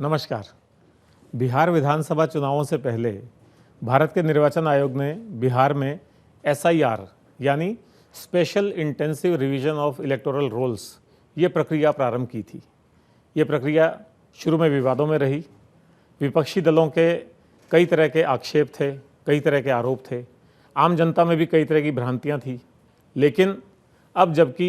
नमस्कार। बिहार विधानसभा चुनावों से पहले भारत के निर्वाचन आयोग ने बिहार में एसआईआर यानी special intensive revision of electoral rolls ये प्रक्रिया प्रारंभ की थी। ये प्रक्रिया शुरू में विवादों में रही। विपक्षी दलों के कई तरह के आक्षेप थे, कई तरह के आरोप थे, आम जनता में भी कई तरह की भ्रांतियां थी। लेकिन अब जबकि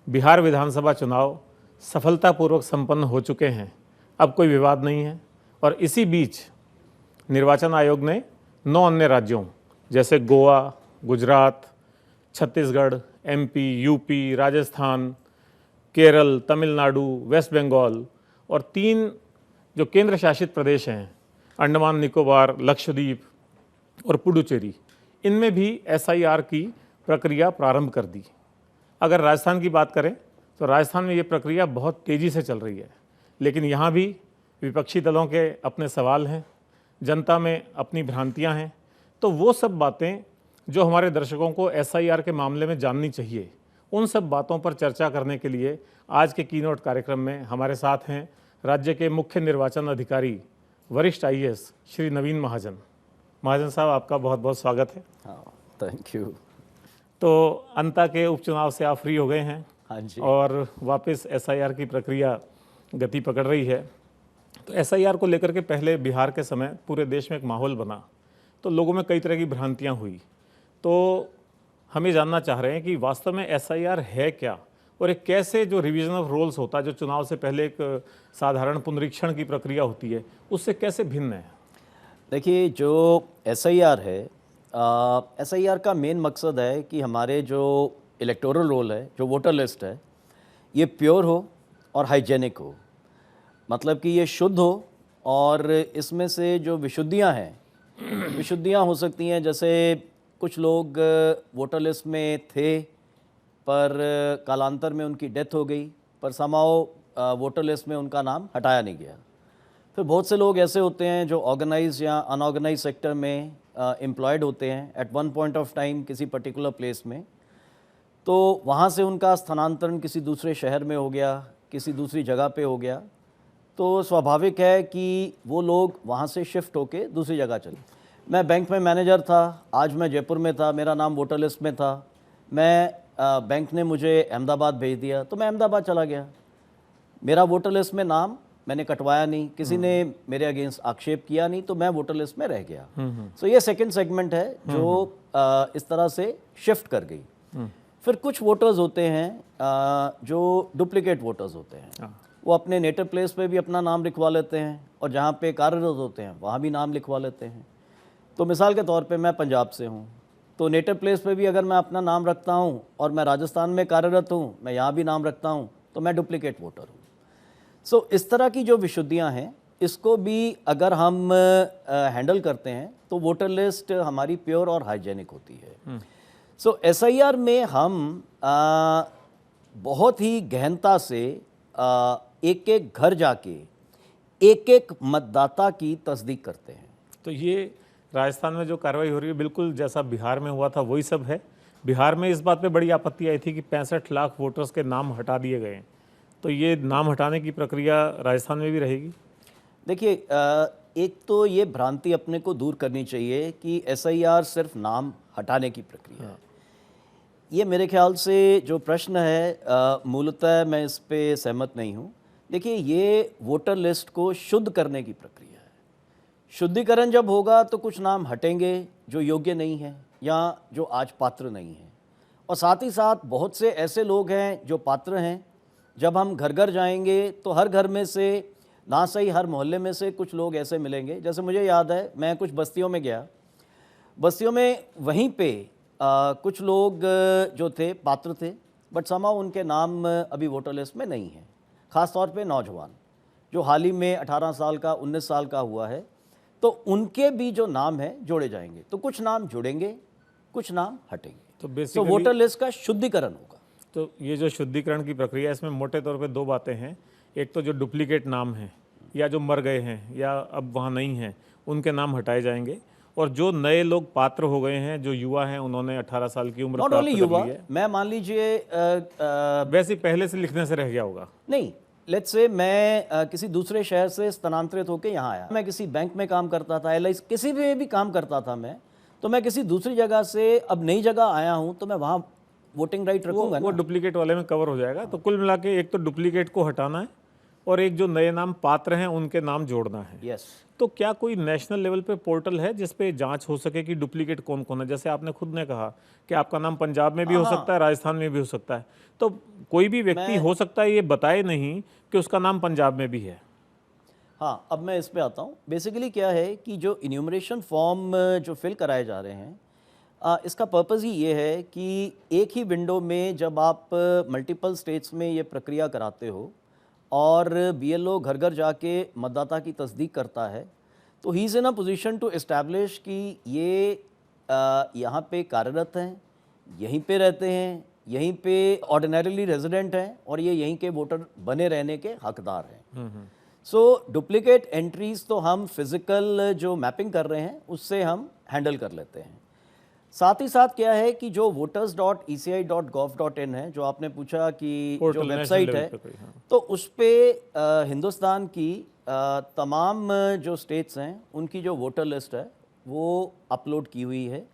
बिहार विधानसभा चुनाव सफलतापूर्वक संपन्न हो चुके हैं, अब कोई विवाद नहीं है। और इसी बीच निर्वाचन आयोग ने 9 अन्य राज्यों जैसे Goa, Gujarat, Chhattisgarh, MP, UP, Rajasthan, Kerala, Tamil Nadu, West Bengal और 3 जो केंद्र शासित प्रदेश हैं, अंडमान निकोबार, लक्षद्वीप और पुडुचेरी, इनमें भी एसआईआर की प्रक्रिया प्रारंभ कर दी। अगर राजस्थान की बात करें तो राजस्थान में ये प्रक्रिया बहुत तेज़ी से चल रही है, लेकिन यहाँ भी विपक्षी दलों के अपने सवाल हैं, जनता में अपनी भ्रांतियाँ हैं। तो वो सब बातें जो हमारे दर्शकों को एसआईआर के मामले में जाननी चाहिए, उन सब बातों पर चर्चा करने के लिए आज के कीनोट कार्यक्रम में हमारे साथ हैं राज्य के मुख्य निर्वाचन अधिकारी वरिष्ठ आईएएस श्री नवीन महाजन। महाजन साहब, आपका बहुत बहुत स्वागत है। हाँ, थैंक यू। तो अंता के उपचुनाव से आप फ्री हो गए हैं। हाँ जी। और वापस एसआईआर की प्रक्रिया गति पकड़ रही है। तो एसआईआर को लेकर के पहले बिहार के समय पूरे देश में एक माहौल बना, तो लोगों में कई तरह की भ्रांतियां हुई। तो हम ये जानना चाह रहे हैं कि वास्तव में एसआईआर है क्या, और एक कैसे जो रिवीजन ऑफ रोल्स होता है, जो चुनाव से पहले एक साधारण पुनरीक्षण की प्रक्रिया होती है, उससे कैसे भिन्न है? देखिए, जो एसआईआर है, एसआईआर का मेन मकसद है कि हमारे जो इलेक्टोरल रोल है, जो वोटर लिस्ट है, ये प्योर हो और हाइजेनिक हो। मतलब कि ये शुद्ध हो और इसमें से जो विशुद्धियां हैं, विशुद्धियां हो सकती हैं, जैसे कुछ लोग वोटर लिस्ट में थे पर कालांतर में उनकी डेथ हो गई, पर समाओ वोटर लिस्ट में उनका नाम हटाया नहीं गया। फिर बहुत से लोग ऐसे होते हैं जो ऑर्गेनाइज या अनऑर्गेनाइज सेक्टर में एम्प्लॉयड होते हैं at one point of time किसी पर्टिकुलर प्लेस में, तो वहाँ से उनका स्थानांतरण किसी दूसरे शहर में हो गया, किसी दूसरी जगह पे हो गया, तो स्वाभाविक है कि वो लोग वहाँ से शिफ्ट होके दूसरी जगह चले। मैं बैंक में मैनेजर था, आज मैं जयपुर में था, मेरा नाम वोटर लिस्ट में था, मैं बैंक ने मुझे अहमदाबाद भेज दिया तो मैं अहमदाबाद चला गया। मेरा वोटर लिस्ट में नाम मैंने कटवाया नहीं, किसी ने मेरे अगेंस्ट आक्षेप किया नहीं, तो मैं वोटर लिस्ट में रह गया। सो ये सेकंड सेगमेंट है जो इस तरह से शिफ्ट कर गई। फिर कुछ वोटर्स होते हैं जो डुप्लीकेट वोटर्स होते हैं, वो अपने नेटिव प्लेस पे भी अपना नाम लिखवा लेते हैं और जहाँ पे कार्यरत होते हैं वहाँ भी नाम लिखवा लेते हैं। तो मिसाल के तौर पे मैं पंजाब से हूँ, तो नेटिव प्लेस पे भी अगर मैं अपना नाम रखता हूँ और मैं राजस्थान में कार्यरत हूँ, मैं यहाँ भी नाम रखता हूँ, तो मैं डुप्लीकेट वोटर हूँ। सो इस तरह की जो विशुद्धियाँ हैं, इसको भी अगर हम हैंडल करते हैं तो वोटर लिस्ट हमारी प्योर और हाइजेनिक होती है। सो एसआईआर में हम बहुत ही गहनता से एक एक घर जाके एक एक मतदाता की तस्दीक करते हैं। तो ये राजस्थान में जो कार्रवाई हो रही है, बिल्कुल जैसा बिहार में हुआ था वही सब है। बिहार में इस बात पे बड़ी आपत्ति आई थी कि 65 लाख वोटर्स के नाम हटा दिए गए हैं। तो ये नाम हटाने की प्रक्रिया राजस्थान में भी रहेगी? देखिए, एक तो ये भ्रांति अपने को दूर करनी चाहिए कि एसआईआर सिर्फ नाम हटाने की प्रक्रिया है। ये मेरे ख्याल से जो प्रश्न है, मूलतः मैं इस पे सहमत नहीं हूँ। देखिए, ये वोटर लिस्ट को शुद्ध करने की प्रक्रिया है। शुद्धिकरण जब होगा तो कुछ नाम हटेंगे जो योग्य नहीं हैं या जो आज पात्र नहीं हैं, और साथ ही साथ बहुत से ऐसे लोग हैं जो पात्र हैं। जब हम घर घर जाएंगे तो हर घर में से, ना सही हर मोहल्ले में से, कुछ लोग ऐसे मिलेंगे। जैसे मुझे याद है, मैं कुछ बस्तियों में गया, बस्तियों में वहीं पे कुछ लोग जो थे पात्र थे, बट समाओ उनके नाम अभी वोटर लिस्ट में नहीं है। ख़ास तौर पे नौजवान जो हाल ही में 18 साल का, 19 साल का हुआ है, तो उनके भी जो नाम है जोड़े जाएंगे। तो कुछ नाम जुड़ेंगे, कुछ नाम हटेंगे। तो वोटर लिस्ट का शुद्धिकरण होगा। तो ये जो शुद्धिकरण की प्रक्रिया है, इसमें मोटे तौर पे 2 बातें हैं। एक तो जो डुप्लीकेट नाम हैं या जो मर गए हैं या अब वहाँ नहीं हैं, उनके नाम हटाए जाएंगे, और जो नए लोग पात्र हो गए हैं, जो युवा हैं, उन्होंने 18 साल की उम्र प्राप्त कर ली है। मैं मान लीजिए वैसे पहले से लिखने से रह गया होगा? नहीं, लेट्स से मैं किसी दूसरे शहर से स्थानांतरित होकर यहाँ आया, मैं किसी बैंक में काम करता था, LIC किसी भी काम करता था मैं, तो मैं किसी दूसरी जगह से अब नई जगह आया हूँ तो मैं वहाँ वोटिंग राइट रखूँगा वो ना। डुप्लीकेट वाले में कवर हो जाएगा। तो कुल मिला के एक तो डुप्लीकेट को हटाना है और एक जो नए नाम पात्र हैं उनके नाम जोड़ना है। यस। तो क्या कोई नेशनल लेवल पे पोर्टल है जिस पे जांच हो सके कि डुप्लीकेट कौन कौन है? जैसे आपने खुद ने कहा कि आपका नाम पंजाब में भी हो सकता है, राजस्थान में भी हो सकता है, तो कोई भी व्यक्ति हो सकता है ये बताए नहीं कि उसका नाम पंजाब में भी है। हाँ, अब मैं इस पे आता हूँ। बेसिकली क्या है कि जो इन्यूमरेशन फॉर्म जो फिल कराए जा रहे हैं, इसका पर्पज़ ही ये है कि एक ही विंडो में जब आप मल्टीपल स्टेट्स में ये प्रक्रिया कराते हो और BLO घर घर जाके मतदाता की तस्दीक करता है, तो he is in a position to establish कि ये यहाँ पे कार्यरत हैं, यहीं पे रहते हैं, यहीं पे ऑर्डिनरीली रेजिडेंट हैं और ये यहीं के वोटर बने रहने के हकदार हैं। सो डुप्लीकेट एंट्रीज तो हम फिज़िकल जो मैपिंग कर रहे हैं उससे हम हैंडल कर लेते हैं। साथ ही साथ क्या है कि जो voters.eci.gov.in है, जो आपने पूछा कि जो वेबसाइट है, तो उस पर हिंदुस्तान की तमाम जो स्टेट्स हैं उनकी जो वोटर लिस्ट है वो अपलोड की हुई है।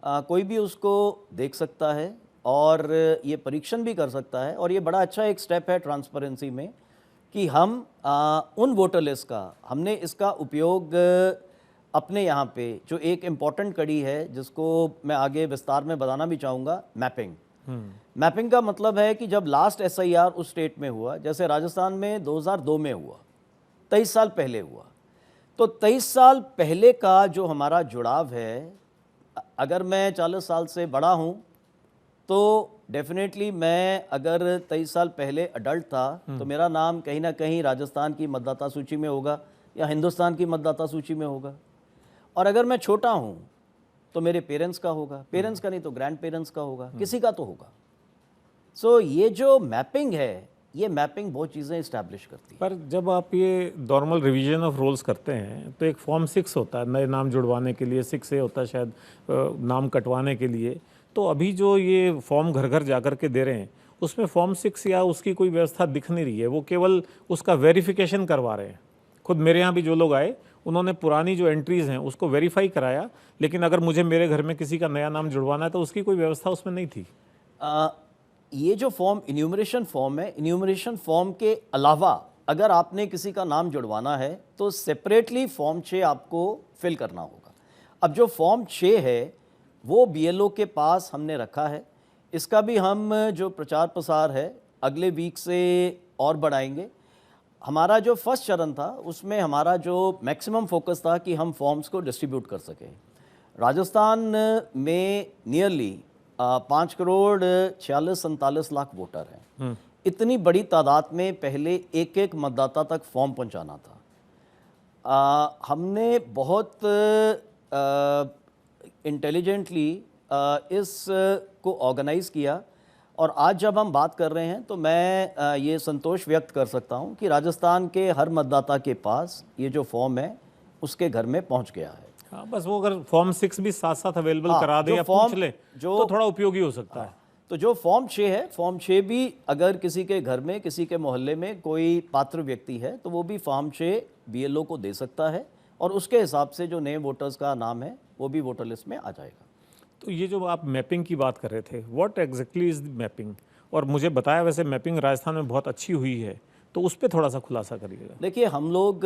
कोई भी उसको देख सकता है और ये परीक्षण भी कर सकता है। और ये बड़ा अच्छा एक स्टेप है ट्रांसपेरेंसी में कि हम उन वोटर लिस्ट का हमने इसका उपयोग अपने यहाँ पे जो एक इम्पॉर्टेंट कड़ी है जिसको मैं आगे विस्तार में बताना भी चाहूँगा, मैपिंग। मैपिंग का मतलब है कि जब लास्ट SIR उस स्टेट में हुआ, जैसे राजस्थान में 2002 में हुआ, 23 साल पहले हुआ, तो 23 साल पहले का जो हमारा जुड़ाव है, अगर मैं 40 साल से बड़ा हूँ तो डेफिनेटली मैं अगर 23 साल पहले अडल्ट था तो मेरा नाम कहीं ना कहीं राजस्थान की मतदाता सूची में होगा या हिंदुस्तान की मतदाता सूची में होगा। और अगर मैं छोटा हूँ तो मेरे पेरेंट्स का होगा, पेरेंट्स का नहीं तो ग्रैंड पेरेंट्स का होगा, किसी का तो होगा। सो ये जो मैपिंग है, ये मैपिंग बहुत चीज़ें इस्टेब्लिश करती है। पर जब आप ये नॉर्मल रिवीजन ऑफ रोल्स करते हैं तो एक फॉर्म 6 होता है नए नाम जुड़वाने के लिए, 6A होता है शायद नाम कटवाने के लिए। तो अभी जो ये फॉर्म घर घर जा कर के दे रहे हैं उसमें फॉर्म 6 या उसकी कोई व्यवस्था दिख नहीं रही है, वो केवल उसका वेरिफिकेशन करवा रहे हैं। खुद मेरे यहाँ भी जो लोग आए उन्होंने पुरानी जो एंट्रीज़ हैं उसको वेरीफाई कराया, लेकिन अगर मुझे मेरे घर में किसी का नया नाम जुड़वाना है तो उसकी कोई व्यवस्था उसमें नहीं थी। ये जो फॉर्म इन्यूमरेशन फॉर्म है, इन्यूमरेशन फॉर्म के अलावा अगर आपने किसी का नाम जुड़वाना है तो सेपरेटली फॉर्म 6 आपको फिल करना होगा। अब जो फॉर्म 6 है वो BLO के पास हमने रखा है। इसका भी हम जो प्रचार प्रसार है अगले वीक से और बढ़ाएंगे। हमारा जो फर्स्ट चरण था उसमें हमारा जो मैक्सिमम फोकस था कि हम फॉर्म्स को डिस्ट्रीब्यूट कर सकें। राजस्थान में नियरली 5 करोड़ 46-47 लाख वोटर हैं। इतनी बड़ी तादाद में पहले एक एक मतदाता तक फॉर्म पहुंचाना था। हमने बहुत इंटेलिजेंटली इस को ऑर्गेनाइज़ किया और आज जब हम बात कर रहे हैं तो मैं ये संतोष व्यक्त कर सकता हूं कि राजस्थान के हर मतदाता के पास ये जो फॉर्म है उसके घर में पहुंच गया है। हाँ, बस वो अगर फॉर्म 6 भी साथ साथ अवेलेबल करा दे या पूछ ले तो थोड़ा उपयोगी हो सकता है। तो जो फॉर्म 6 है, फॉर्म 6 भी अगर किसी के घर में, किसी के मोहल्ले में कोई पात्र व्यक्ति है तो वो भी फॉर्म 6 BLO को दे सकता है और उसके हिसाब से जो नए वोटर्स का नाम है वो भी वोटर लिस्ट में आ जाएगा। तो ये जो आप मैपिंग की बात कर रहे थे, what exactly is the mapping? और मुझे बताया वैसे मैपिंग राजस्थान में बहुत अच्छी हुई है, तो उस पर थोड़ा सा खुलासा करिएगा। देखिए, हम लोग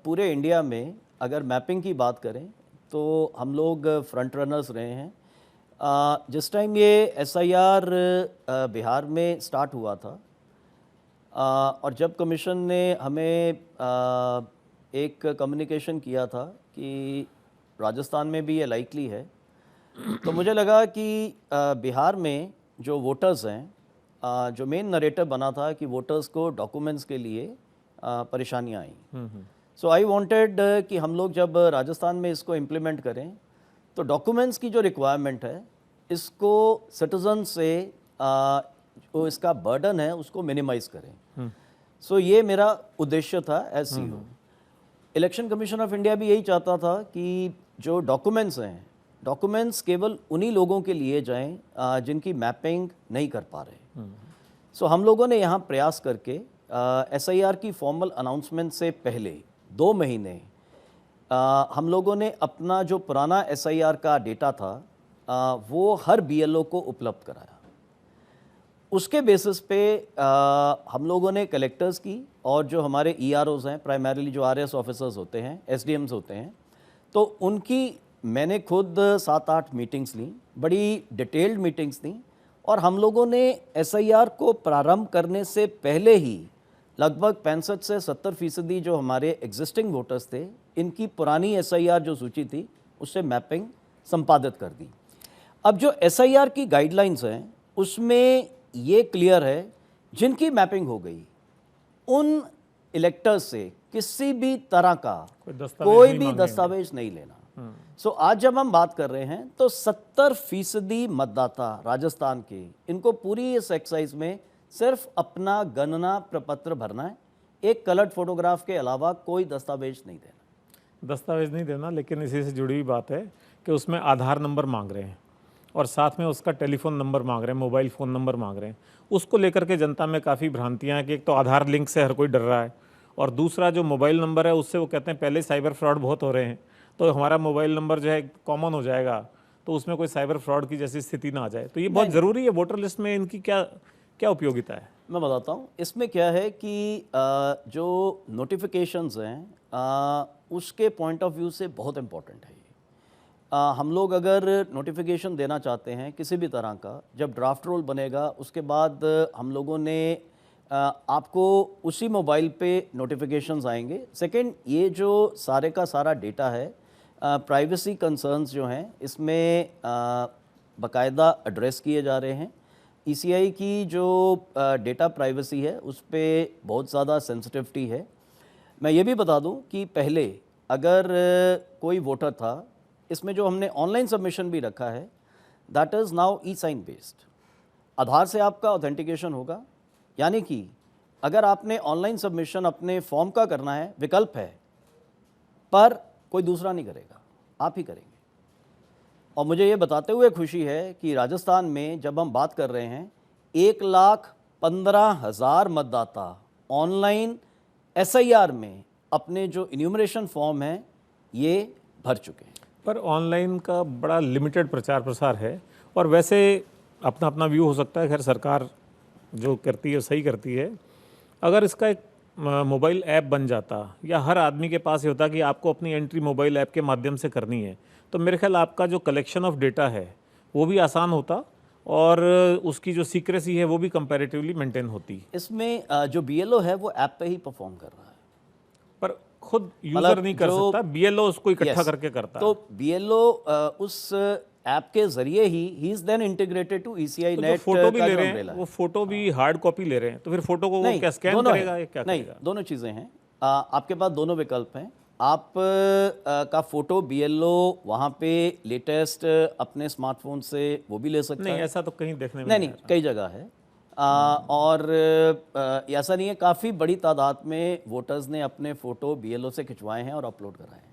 पूरे इंडिया में अगर मैपिंग की बात करें तो हम लोग फ्रंट रनर्स रहे हैं। जिस टाइम ये SIR बिहार में स्टार्ट हुआ था और जब कमीशन ने हमें एक कम्युनिकेशन किया था कि राजस्थान में भी ये लाइकली है, तो मुझे लगा कि बिहार में जो वोटर्स हैं, जो मेन नरेटिव बना था कि वोटर्स को डॉक्यूमेंट्स के लिए परेशानियाँ आई। सो आई वांटेड कि हम लोग जब राजस्थान में इसको इम्प्लीमेंट करें तो डॉक्यूमेंट्स की जो रिक्वायरमेंट है इसको सिटीजन से जो इसका बर्डन है उसको मिनिमाइज करें। सो ये मेरा उद्देश्य था as CEO। Election Commission of India भी यही चाहता था कि जो डॉक्यूमेंट्स हैं, डॉक्यूमेंट्स केवल उन्हीं लोगों के लिए जाएं जिनकी मैपिंग नहीं कर पा रहे। सो हम लोगों ने यहाँ प्रयास करके SIR की फॉर्मल अनाउंसमेंट से पहले 2 महीने हम लोगों ने अपना जो पुराना SIR का डेटा था वो हर BLO को उपलब्ध कराया। उसके बेसिस पे हम लोगों ने कलेक्टर्स की और जो हमारे EROs हैं, प्राइमरीली जो RS ऑफिसर्स होते हैं, SDMs होते हैं, तो उनकी मैंने खुद 7-8 मीटिंग्स ली, बड़ी डिटेल्ड मीटिंग्स ली, और हम लोगों ने SIR को प्रारंभ करने से पहले ही लगभग 65 से 70% जो हमारे एग्जिस्टिंग वोटर्स थे, इनकी पुरानी SIR जो सूची थी उससे मैपिंग संपादित कर दी। अब जो SIR की गाइडलाइंस हैं उसमें ये क्लियर है, जिनकी मैपिंग हो गई उन इलेक्टर्स से किसी भी तरह का कोई भी दस्तावेज नहीं लेना। सो आज जब हम बात कर रहे हैं तो 70% मतदाता राजस्थान के, इनको पूरी इस एक्सरसाइज में सिर्फ अपना गणना प्रपत्र भरना है, एक कलर्ड फोटोग्राफ के अलावा कोई दस्तावेज नहीं देना। दस्तावेज नहीं देना, लेकिन इसी से जुड़ी हुई बात है कि उसमें आधार नंबर मांग रहे हैं और साथ में उसका टेलीफोन नंबर मांग रहे हैं, मोबाइल फ़ोन नंबर मांग रहे हैं। उसको लेकर के जनता में काफ़ी भ्रांतियाँ हैं कि एक तो आधार लिंक से हर कोई डर रहा है, और दूसरा जो मोबाइल नंबर है उससे वो कहते हैं पहले साइबर फ्रॉड बहुत हो रहे हैं, तो हमारा मोबाइल नंबर जो है कॉमन हो जाएगा, तो उसमें कोई साइबर फ्रॉड की जैसी स्थिति ना आ जाए। तो ये बहुत ज़रूरी है। वोटर लिस्ट में इनकी क्या क्या उपयोगिता है? मैं बताता हूँ। इसमें क्या है कि जो नोटिफिकेशंस हैं उसके पॉइंट ऑफ व्यू से बहुत इम्पोर्टेंट है। हम लोग अगर नोटिफिकेशन देना चाहते हैं किसी भी तरह का, जब ड्राफ्ट रोल बनेगा उसके बाद हम लोगों ने आपको उसी मोबाइल पे नोटिफिकेशंस आएंगे। सेकंड, ये जो सारे का सारा डेटा है, प्राइवेसी कंसर्न्स जो हैं इसमें बाकायदा एड्रेस किए जा रहे हैं। ECI की जो डेटा प्राइवेसी है उस पर बहुत ज़्यादा सेंसिटिविटी है। मैं ये भी बता दूं कि पहले अगर कोई वोटर था, इसमें जो हमने ऑनलाइन सबमिशन भी रखा है, दैट इज़ नाउ E-साइन बेस्ड। आधार से आपका ऑथेंटिकेशन होगा, यानी कि अगर आपने ऑनलाइन सबमिशन अपने फॉर्म का करना है, विकल्प है, पर कोई दूसरा नहीं करेगा, आप ही करेंगे। और मुझे ये बताते हुए खुशी है कि राजस्थान में जब हम बात कर रहे हैं 1,15,000 मतदाता ऑनलाइन SIR में अपने जो इन्यूमरेशन फॉर्म है ये भर चुके हैं। पर ऑनलाइन का बड़ा लिमिटेड प्रचार प्रसार है, और वैसे अपना अपना व्यू हो सकता है, खैर सरकार जो करती है सही करती है। अगर इसका एक मोबाइल ऐप बन जाता, या हर आदमी के पास ये होता कि आपको अपनी एंट्री मोबाइल ऐप के माध्यम से करनी है, तो मेरे ख्याल आपका जो कलेक्शन ऑफ डेटा है वो भी आसान होता, और उसकी जो सीक्रेसी है वो भी कंपैरेटिवली मेंटेन होती। इसमें जो BLO है वो ऐप पे ही परफॉर्म कर रहा है, पर खुद यूजर नहीं कर सकता, BLO उसको इकट्ठा करके करता है। तो BLO उस ऐप के जरिए he is then integrated to ECI net. Photo भी ले रहे हैं, वो फोटो भी हार्ड कॉपी ले रहे हैं, तो फिर फोटो को वो क्या स्कैन करेगा या क्या करेगा? दोनों चीज़ें हैं। आपके पास दोनों विकल्प हैं। आप का फोटो BLO वहाँ पे लेटेस्ट अपने स्मार्टफोन से वो भी ले सकते हैं। नहीं, ऐसा तो कहीं देखने में नहीं, कई जगह है। और ऐसा नहीं है, काफ़ी बड़ी तादाद में वोटर्स ने अपने फ़ोटो BLO से खिंचवाए हैं और अपलोड कराए हैं।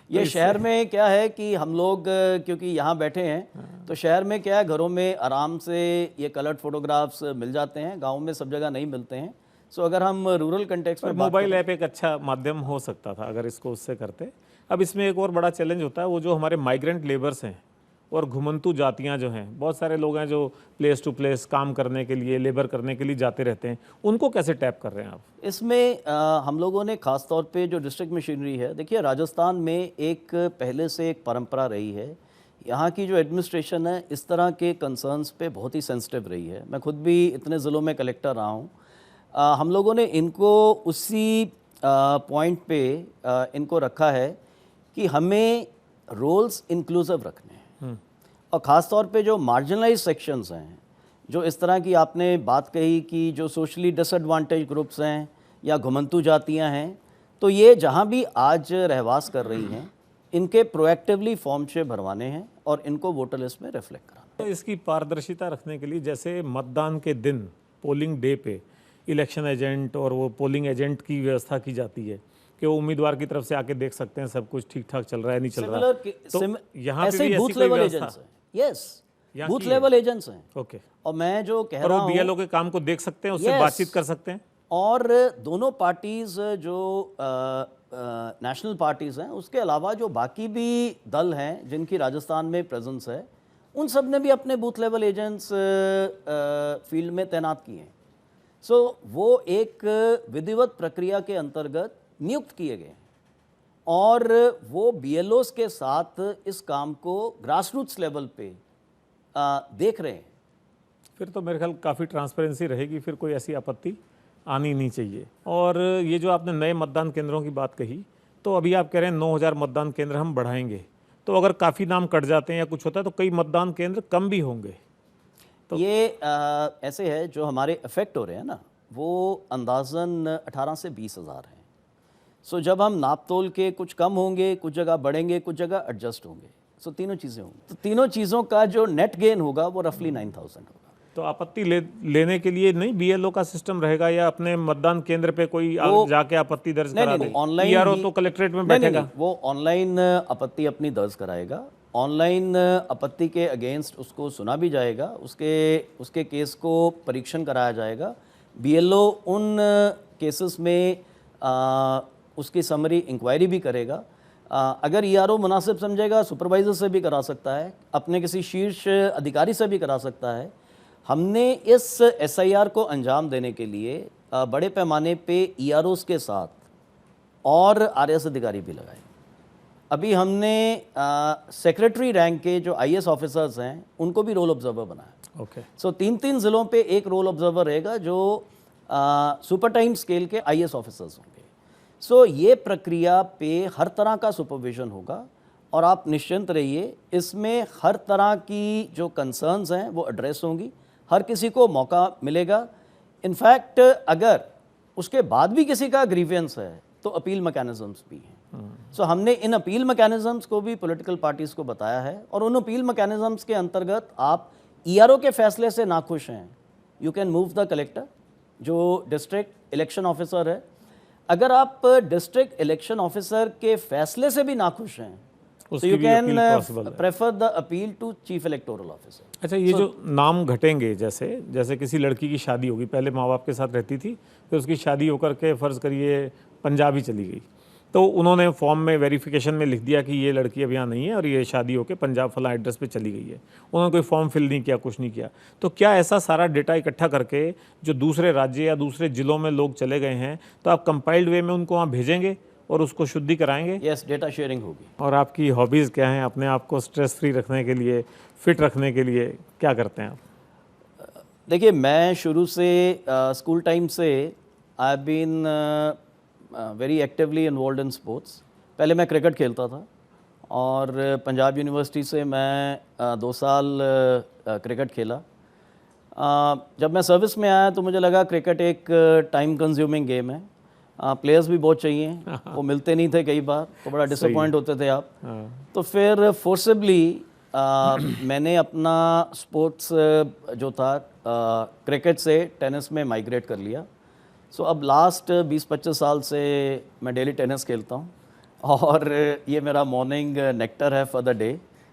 ये शहर में क्या है कि हम लोग क्योंकि यहाँ बैठे हैं, तो शहर में क्या है, घरों में आराम से ये कलर्ड फोटोग्राफ्स मिल जाते हैं, गाँव में सब जगह नहीं मिलते हैं। सो अगर हम रूरल कंटेक्स्ट में मोबाइल ऐप एक अच्छा माध्यम हो सकता था अगर इसको उससे करते। अब इसमें एक और बड़ा चैलेंज होता है, वो जो हमारे माइग्रेंट लेबर्स हैं और घुमंतु जातियां जो हैं, बहुत सारे लोग हैं जो प्लेस टू प्लेस काम करने के लिए, लेबर करने के लिए जाते रहते हैं, उनको कैसे टैप कर रहे हैं आप? इसमें हम लोगों ने खास तौर पे जो डिस्ट्रिक्ट मशीनरी है, देखिए राजस्थान में एक पहले से एक परंपरा रही है, यहाँ की जो एडमिनिस्ट्रेशन है इस तरह के कंसर्न्स पे बहुत ही सेंसिटिव रही है। मैं खुद भी इतने ज़िलों में कलेक्टर रहा हूँ। हम लोगों ने इनको उसी पॉइंट पे इनको रखा है कि हमें रोल्स इंक्लूसिव रखने हैं, और ख़ास तौर पे जो मार्जिनलाइज सेक्शंस हैं, जो इस तरह की आपने बात कही कि जो सोशली डिसएडवांटेज ग्रुप्स हैं या घुमंतु जातियां हैं, तो ये जहां भी आज रहवास कर रही हैं, इनके प्रोएक्टिवली फॉर्म से भरवाने हैं और इनको वोटर लिस्ट में रिफ्लेक्ट कराना। तो इसकी पारदर्शिता रखने के लिए जैसे मतदान के दिन पोलिंग डे पे इलेक्शन एजेंट और वो पोलिंग एजेंट की व्यवस्था की जाती है कि वो उम्मीदवार की तरफ से आके देख सकते हैं सब कुछ ठीक ठाक चल रहा है नहीं चल रहा, तो यहाँ पे भी ऐसी कोई व्यवस्था? यस, यहाँ बूथ की है? लेवल एजेंट्स हैं। ओके। और मैं जो कह और रहा वो हूँ, बीएलओ के काम को देख सकते हैं, उससे Yes. बातचीत कर सकते हैं। और दोनों पार्टीज जो नेशनल पार्टीज हैं, उसके अलावा जो बाकी भी दल हैं जिनकी राजस्थान में प्रेजेंस है, उन सब ने भी अपने बूथ लेवल एजेंट्स फील्ड में तैनात किए हैं। सो वो एक विधिवत प्रक्रिया के अंतर्गत नियुक्त किए गए हैं और वो बीएलओस के साथ इस काम को ग्रासरूट्स लेवल पे देख रहे हैं। फिर तो मेरे ख्याल काफ़ी ट्रांसपेरेंसी रहेगी, फिर कोई ऐसी आपत्ति आनी नहीं चाहिए। और ये जो आपने नए मतदान केंद्रों की बात कही, तो अभी आप कह रहे हैं 9,000 मतदान केंद्र हम बढ़ाएंगे, तो अगर काफ़ी नाम कट जाते हैं या कुछ होता है तो कई मतदान केंद्र कम भी होंगे। ये ऐसे है, जो हमारे इफेक्ट हो रहे हैं ना, वो अंदाज़न 18 से 20 हज़ार हैं। सो जब हम नाप तोल के कुछ कम होंगे, कुछ जगह बढ़ेंगे, कुछ जगह एडजस्ट होंगे, सो तीनों चीज़ें होंगी, तो तीनों चीज़ों का जो नेट गेन होगा वो रफली 9,000 होगा। तो आपत्ति लेने के लिए नहीं बीएलओ का सिस्टम रहेगा, या अपने मतदान केंद्र पे कोई जाके आपत्ति दर्ज करा दे? ऑनलाइन ईआरओ तो कलेक्ट्रेट में बैठेगा। वो ऑनलाइन आपत्ति अपनी दर्ज कराएगा। ऑनलाइन आपत्ति के अगेंस्ट उसको सुना भी जाएगा, उसके केस को परीक्षण कराया जाएगा। बीएलओ उन केसेस में उसकी समरी इंक्वायरी भी करेगा। अगर ईआरओ मुनासिब समझेगा, सुपरवाइज़र से भी करा सकता है, अपने किसी शीर्ष अधिकारी से भी करा सकता है। हमने इस एसआईआर को अंजाम देने के लिए बड़े पैमाने पे ईआरओस के साथ और आरएस अधिकारी भी लगाए। अभी हमने सेक्रेटरी रैंक के जो आईएएस ऑफिसर्स हैं, उनको भी रोल ऑब्जर्वर बनाया। ओके। सो 3-3 ज़िलों पे एक रोल ऑब्जर्वर रहेगा, जो सुपर टाइम स्केल के आईएएस ऑफिसर्स होंगे। सो ये प्रक्रिया पे हर तरह का सुपरविजन होगा और आप निश्चिंत रहिए, इसमें हर तरह की जो कंसर्न्स हैं वो एड्रेस होंगी, हर किसी को मौका मिलेगा। इनफैक्ट अगर उसके बाद भी किसी का ग्रीवेंस है तो अपील मैकेनिज्म्स भी हैं। सो हमने इन अपील मैकेनिज्म्स को भी पॉलिटिकल पार्टीज़ को बताया है, और उन अपील मैकेनिज्म्स के अंतर्गत आप ईआरओ के फैसले से नाखुश हैं, you can move the collector, जो डिस्ट्रिक्ट इलेक्शन ऑफिसर है। अगर आप डिस्ट्रिक्ट इलेक्शन ऑफिसर के फैसले से भी नाखुश हैं, तो you can prefer the appeal to chief electoral officer. अच्छा, ये जो नाम घटेंगे, जैसे किसी लड़की की शादी होगी, पहले माँ बाप के साथ रहती थी, फिर उसकी शादी होकर के फ़र्ज़ करिए पंजाब ही चली गई, तो उन्होंने फॉर्म में वेरिफिकेशन में लिख दिया कि ये लड़की अब यहाँ नहीं है और ये शादी होकर पंजाब फला एड्रेस पे चली गई है। उन्होंने कोई फॉर्म फिल नहीं किया, कुछ नहीं किया, तो क्या ऐसा सारा डेटा इकट्ठा करके जो दूसरे राज्य या दूसरे ज़िलों में लोग चले गए हैं, तो आप कंपाइल्ड वे में उनको वहाँ भेजेंगे और उसको शुद्धि कराएंगे? यस, डेटा शेयरिंग होगी। और आपकी हॉबीज़ क्या हैं? अपने आप को स्ट्रेस फ्री रखने के लिए, फिट रखने के लिए क्या करते हैं आप? देखिए, मैं शुरू से स्कूल टाइम से I been very actively involve in sports. पहले मैं क्रिकेट खेलता था और पंजाब यूनिवर्सिटी से मैं 2 साल क्रिकेट खेला। जब मैं सर्विस में आया तो मुझे लगा क्रिकेट एक टाइम कंज्यूमिंग गेम है, प्लेयर्स भी बहुत चाहिए, वो मिलते नहीं थे कई बार, तो बड़ा डिसअपॉइंट होते थे आप। तो फिर फोर्सिबली मैंने अपना स्पोर्ट्स जो था क्रिकेट से टेनिस में माइग्रेट कर लिया। सो अब लास्ट 20-25 साल से मैं डेली टेनिस खेलता हूँ, और ये मेरा मॉर्निंग नेक्टर है फॉर द डे,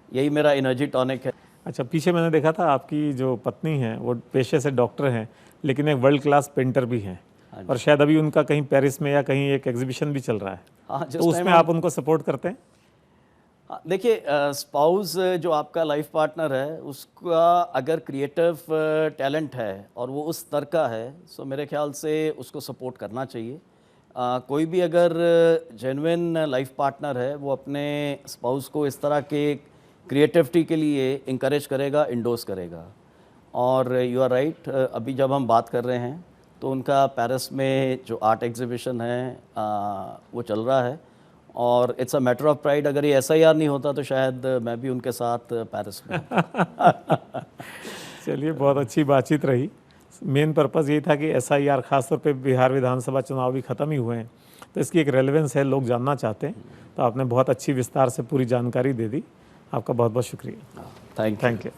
यही मेरा एनर्जी टॉनिक है। अच्छा, पीछे मैंने देखा था आपकी जो पत्नी हैं वो पेशे से डॉक्टर हैं, लेकिन एक वर्ल्ड क्लास पेंटर भी हैं, और शायद अभी उनका कहीं पेरिस में या कहीं एक एग्जीबिशन भी चल रहा है। हाँ, तो उसमें आप उनको सपोर्ट करते हैं? देखिए, स्पाउस जो आपका लाइफ पार्टनर है, उसका अगर क्रिएटिव टैलेंट है और वो उस स्तर का है, सो मेरे ख्याल से उसको सपोर्ट करना चाहिए। कोई भी अगर जेन्युइन लाइफ पार्टनर है, वो अपने स्पाउस को इस तरह के क्रिएटिविटी के लिए इंकरेज करेगा, इंडोर्स करेगा। और यू आर राइट, अभी जब हम बात कर रहे हैं तो उनका पेरिस में जो आर्ट एग्जीबिशन है वो चल रहा है, और it's a matter of pride. अगर ये एसआईआर नहीं होता तो शायद मैं भी उनके साथ पेरिस में। चलिए, बहुत अच्छी बातचीत रही। मेन पर्पज़ ये था कि एसआईआर, खासतौर पे बिहार विधानसभा चुनाव भी ख़त्म ही हुए हैं, तो इसकी एक रेलेवेंस है, लोग जानना चाहते हैं, तो आपने बहुत अच्छी विस्तार से पूरी जानकारी दे दी। आपका बहुत बहुत शुक्रिया। Thank you.